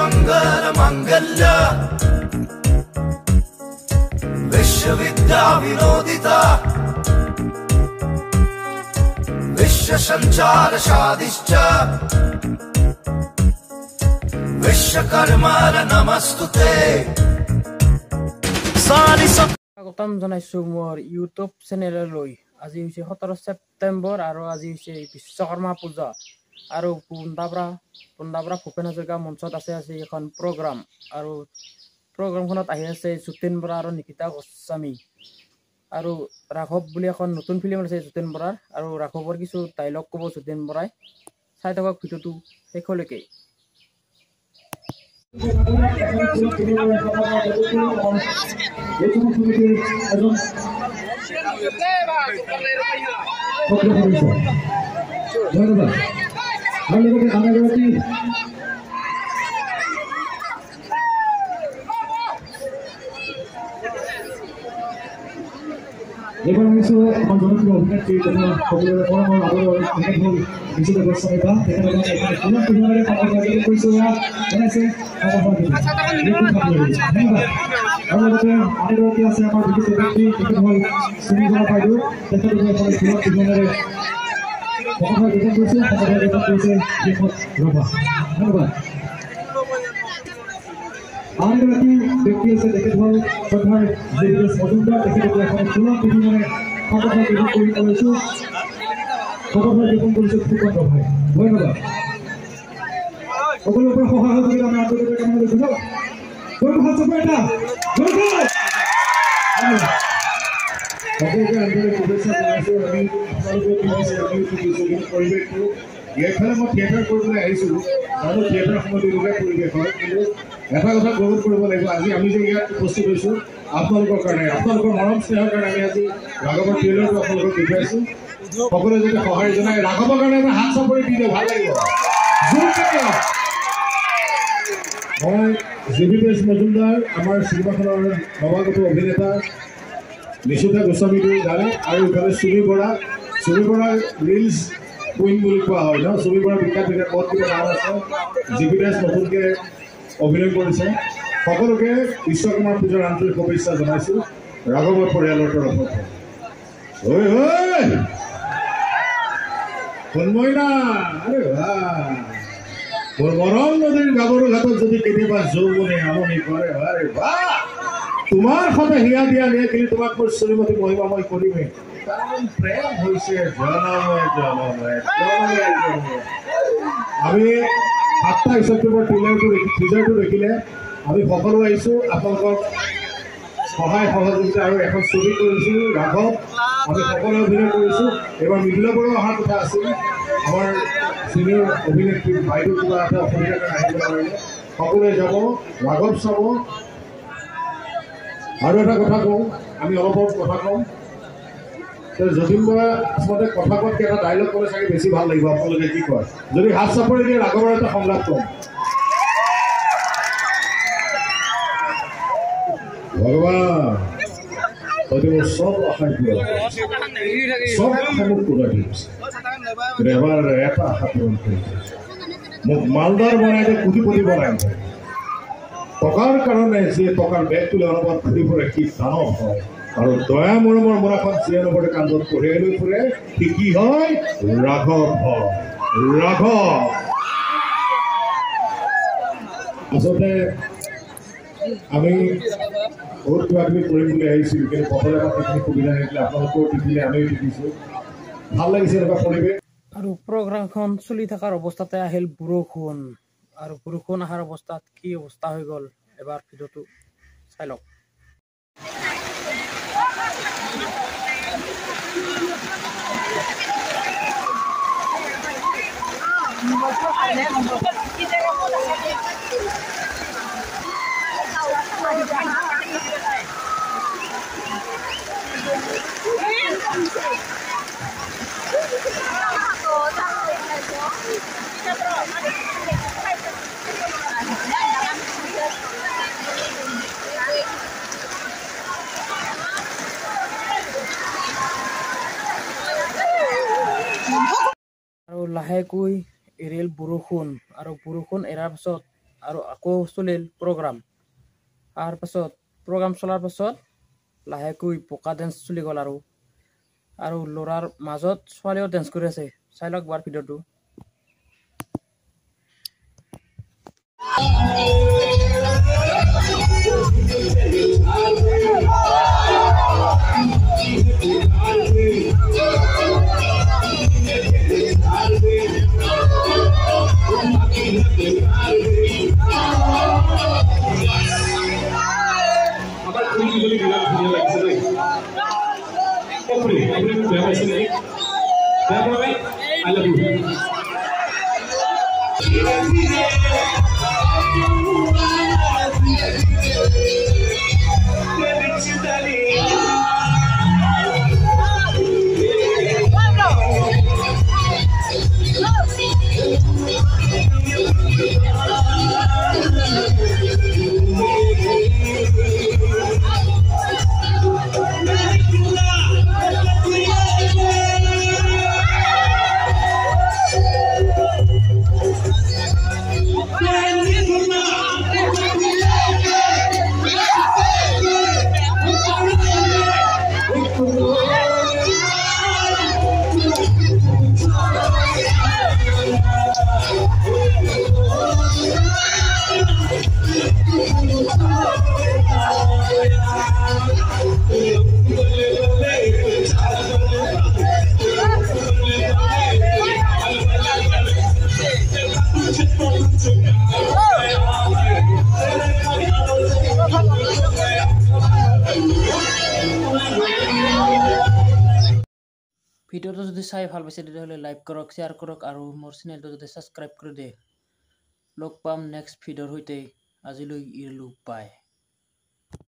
मंगल मंगल्य विश्वविद्या विनोदिता विश्व संचार शादिश्च विश्वकर्मा नमस्तुते। স্বাগতম জনাইছো মোৰ ইউটিউব চেনেললৈ। আজি হৈছে 17 ছেপ্টেম্বৰ আৰু আজি হৈছে বিশ্বকৰ্মা পূজা আৰু পুন্দাবৰা ভূপেন হাজৰিকা মঞ্চত আছে এখন প্ৰগ্ৰাম আৰু প্ৰগ্ৰামখনত আহি আছে যতীন বৰা আৰু নিকিতা গোস্বামী আৰু ৰাঘৱ বুলি এখন নতুন ফিল্ম আছে যতীন বৰাৰ আৰু ৰাঘৱৰ কিছু ডাইলগ ক'ব যতীন বৰাই। চাই থাকক ভিডিঅ'টো শেষলৈকে। এবার কিছু আমার জনপ্রিয় অভিনেত্রী তথা সকলের পরম আদর অনেক হল বিশুদ্ধ গোস্বামীতা এখানে এখানে পুনঃ পুনরায় খবর জারি করেছে জানাইছে খবর আরেকটি আছে আমার বিশুদ্ধ ব্যক্তি টিকিট হল সুনিধা পাইডু তেখেত পুনঃ পুনরায় খবর জারি করেছে ধন্যবাদ। আরেকটি ব্যক্তি আছে তেখেত হল শ্রদ্ধার দেবদাস মজুমদার তেখেতক এখন পুনঃ পুনরায় খবর জারি করেছে ফুকন ভাই ধন্যবাদ। সকলের উপর সহায় হতে আমি আন্তরিক কামনা করছি। সকলকে আন্তরিক শুভেচ্ছা জনাইছো। আমি আপোনালোকে পৰিৱেশটো এইফালে মই থিয়েটাৰ কৰিবলৈ আহিছিলোঁ আৰু থিয়েটাৰ সমিতিৰ পৰিৱেশ হয়, কিন্তু এটা কথা গ্ৰহণ কৰিব লাগিব। আজি আমি যে ইয়াত উপস্থিত হৈছোঁ আপোনালোকৰ কাৰণে, আপোনালোকৰ মৰম স্নেহৰ কাৰণে আমি আজি ৰাঘৱৰ ট্ৰেইলাৰটো আপোনালোকক দেখুৱাইছোঁ। সকলোৱে যদি সঁহাৰি জনাই ৰাঘৱৰ কাৰণে এটা হাত চাপৰি দি দিওঁ, ভাল লাগিব। মই দেৱদাস মজুমদাৰ আমাৰ চিনেমাখনৰ নৱাগত অভিনেতা নিশুতা গোস্বামীটো জানে আৰু ইফালে চুমি বৰা ৰিলছ কুইন বুলি কোৱা হয় ন। চুমি বৰা বিখ্যাত বহুত কিবা নাম আছে। দেৱদাস নতুনকৈ অভিনয় কৰিছে। সকলোকে বিশ্বকৰ্মা পূজাৰ আন্তৰিক শুভেচ্ছা জনাইছোঁ ৰাঘৱৰ পৰিয়ালৰ তৰফত। মইনা আৰে মোৰ মৰম নদীৰ গাভৰু ঘাটত যদি কেতিয়াবা যৌৱনে আমনি কৰে, আৰে বাহ তোমাৰ সতে হিয়া দিয়া নিয়ে কিন্তু তোমাক মোৰ শ্ৰীমতী মহিমা মই কৰিমেই, কাৰণ প্ৰেম হৈছে জনমে জনমে। আমি 27 ছেপ্টেম্বৰ টিজাৰটো দেখিলে আমি সকলো আহিছোঁ আপোনালোকক সহায় সহযোগিতা আৰু এখন ছবি কৰিছোঁ ৰাঘৱ। আমি সকলোৱে অভিনয় কৰিছোঁ। এইবাৰ মৃদুলা বৰাও অহাৰ কথা আছিল। আমাৰ চিনিয়ৰ অভিনেত্ৰী বাইদেউ কিবা এটা অসুবিধাৰ কাৰণে আহিব নোৱাৰিলে। সকলোৱে যাব, ৰাঘৱ চাব। আৰু এটা কথা কওঁ, আমি অলপ কথা কওঁ। যতীন বৰা আচলতে কথা কোৱাতকৈ এটা ডাইলগ ক'লে চাগে বেছি ভাল লাগিব। আপোনালোকে কি কয়? যদি হাত চাপৰি দিয়ে ৰাঘৱৰ এটা সংলাপ কওঁ। ভগৱান হয়তো মোৰ চব আশাই পূৰা চব আশা মোক পূৰা দিছে, কিন্তু এবাৰ এটা আশা পূৰণ কৰিছে। মোক মালদাৰ বনাই দিয়ে, কোটিপতি বনাই দিয়ে। টকাৰ কাৰণে যে টকাৰ বেগ তুলি অলপমান ঘূৰি ফুৰে কি দানৱ হয়, আৰু দয়া মৰমৰ মোৰাখন 96 কান্ধত কঢ়িয়াই লৈ ফুৰে সি কি হয়? ৰাঘৱ হয়। ৰাঘৱ আচলতে আমি বহুত কিবা কিবি কৰিম বুলি আহিছিলোঁ, কিন্তু সকলোৱে আমাক সেইখিনি সুবিধা নিদিলে। আপোনালোকেও টিপিলে, আমিও টিপিছোঁ। ভাল লাগিছে এনেকুৱা পৰিৱেশ। আৰু প্ৰগ্ৰামখন চলি থকাৰ অৱস্থাতে আহিল বৰষুণ আৰু বৰষুণ অহাৰ অৱস্থাত কি অৱস্থা হৈ গ'ল এবাৰ ভিডিঅ'টো চাই লওক। আৰু লাহেকৈ এৰিল বৰষুণ আৰু বৰষুণ এৰাৰ পিছত আৰু আকৌ চলিল প্ৰগ্ৰাম। তাৰ পাছত প্ৰগ্ৰাম চলাৰ পাছত লাহেকৈ বোকা ডেন্স চলি গ'ল আৰু ল'ৰাৰ মাজত ছোৱালীও ডেন্স কৰি আছে। চাই লওক বাৰ ভিডিঅ'টো। I love you. ভিডিঅ'টো যদি চাই ভাল পাইছে তেতিয়াহ'লে লাইক কৰক, শ্বেয়াৰ কৰক আৰু মোৰ চেনেলটো যদি ছাবস্ক্ৰাইব কৰি দিয়ে। লগ পাম নেক্সট ভিডিঅ'ৰ সৈতে। আজিলৈ এৰিলোঁ, বাই।